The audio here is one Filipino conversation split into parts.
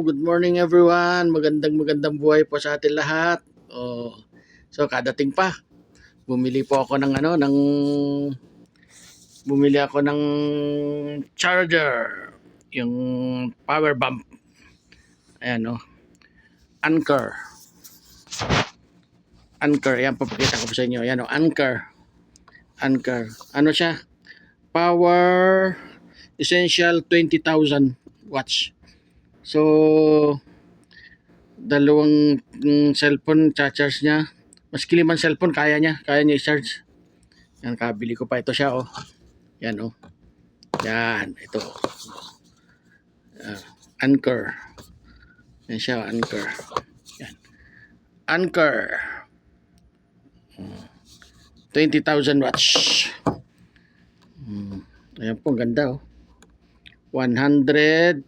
good morning everyone. Magandang buhay po sa atin lahat. So kadating pa. Bumili po ako ng charger, yung power bank. Ayan Anker. Anker, yan papakita ko po sa inyo. Ayan Anker. Anker. Ano siya? Power Essential 20,000 watts. So dalawang cellphone charge niya. Maski limang cellphone kaya niya i-charge. Yan, kabili ko pa ito siya Yan Yan, ito. Anker. Yan siya, Anker. Yan. Anker. 20,000 watts. Ayan po, ganda 110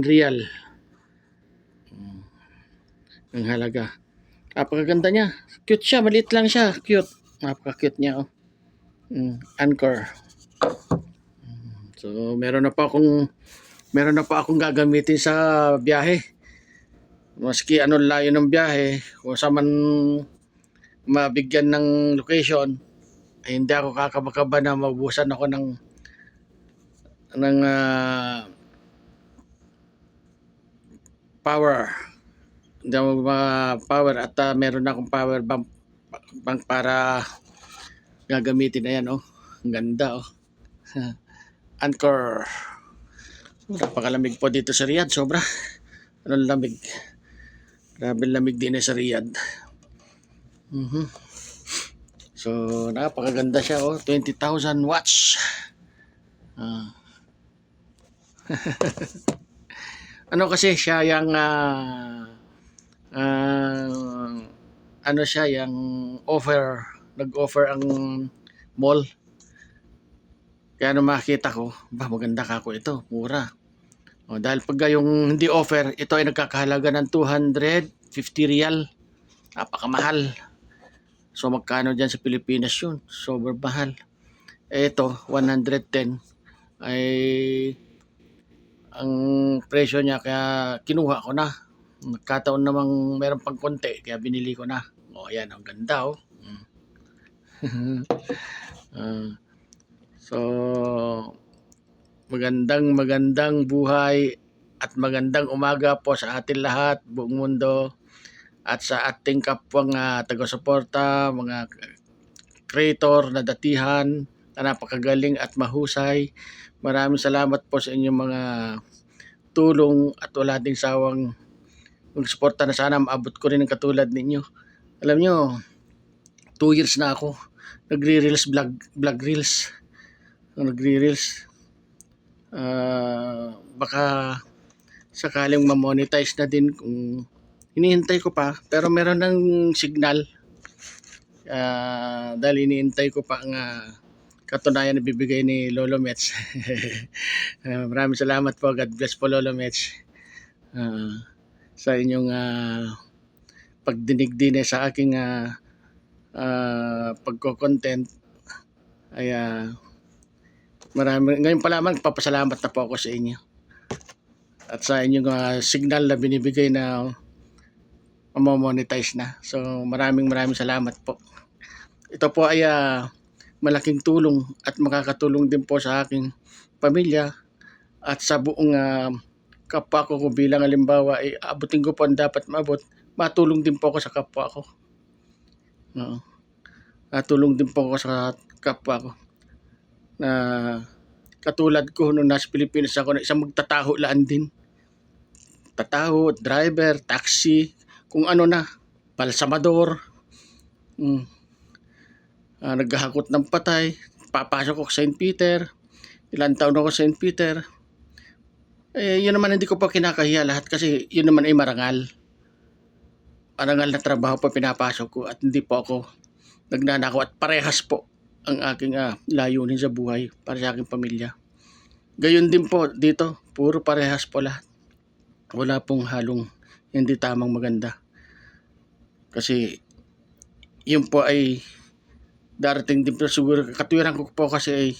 real. Ang halaga. Napakaganda niya. Cute siya, maliit lang siya. Cute. Napaka-cute niya Anker. So, meron na pa akong gagamitin sa biyahe. Maski layo ng biyahe, kung sa man mabigyan ng location, ay hindi ako kakabakaba na mabusan ako ng power. Hindi ako power at meron na akong power bank para gagamitin. Ayan ang ganda Anker. Napakalamig po dito sa Riyadh, sobra. Anong lamig. Grabe lamig din sa Riyadh. So napakaganda siya 20,000 watts. Kasi siya yung siya yung nag-offer ang mall. Kaya makita ko, maganda kako ito, mura. Dahil pag yung hindi offer, ito ay nagkakahalaga ng 250 real. Napakamahal. So magkano dyan sa Pilipinas yun? Sobrang mahal. Ito, 110 ay ang presyo niya, kaya kinuha ko na. Nagkataon namang meron pang konti, kaya binili ko na. Ayan, ang ganda So magandang buhay at magandang umaga po sa atin lahat, buong mundo, at sa ating kapwang taga-suporta, mga creator na datihan na napakagaling at mahusay. Maraming salamat po sa inyong mga tulong at wala ding sawang suporta na sana maabot ko rin ng katulad ninyo. Alam nyo, 2 years na ako nagre-reels, vlog reels. Baka sakaling ma-monetize na din, kung hinihintay ko pa, pero meron ng signal dahil hinihintay ko pa ang katunayan na bibigay ni Lolo Mets. Maraming salamat po. God bless po, Lolo Mets, sa inyong pagdinig din sa aking pagko-content. Ay ngayon pa lamang papasalamat na po ako sa inyo at sa inyong signal na binibigay na mamonetize na. So maraming salamat po. Ito po ay malaking tulong at makakatulong din po sa aking pamilya at sa buong kapwa ko. Kung bilang halimbawa ay abutin ko po ang dapat maabot, matulong din po ako sa kapwa ko. Natulong din po ako sa kapwa ko na katulad ko nung nasa Pilipinas ako, na isang magtataho laan din. Tataho, driver, taxi, kung ano na, balsamador, naghahakot ng patay, papasok ako sa St. Peter, ilang taon ako sa St. Peter. Yun naman hindi ko pa kinakahiya lahat, kasi yun naman ay marangal na trabaho pa pinapasok ko, at hindi po ako nagnanakaw, at parehas po ang aking layunin sa buhay para sa aking pamilya. Gayon din po dito, puro parehas po lahat. Wala pong halong hindi tamang maganda. Kasi yun po ay darating din po, siguro katwiran ko po, kasi ay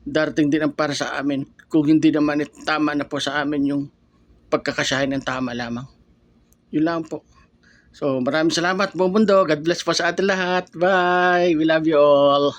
darating din ang para sa amin. Kung hindi naman tama na po sa amin yung pagkakasyahin ng tama lamang. Yun lang po. So maraming salamat buong mundo. God bless po sa atin lahat. Bye! We love you all.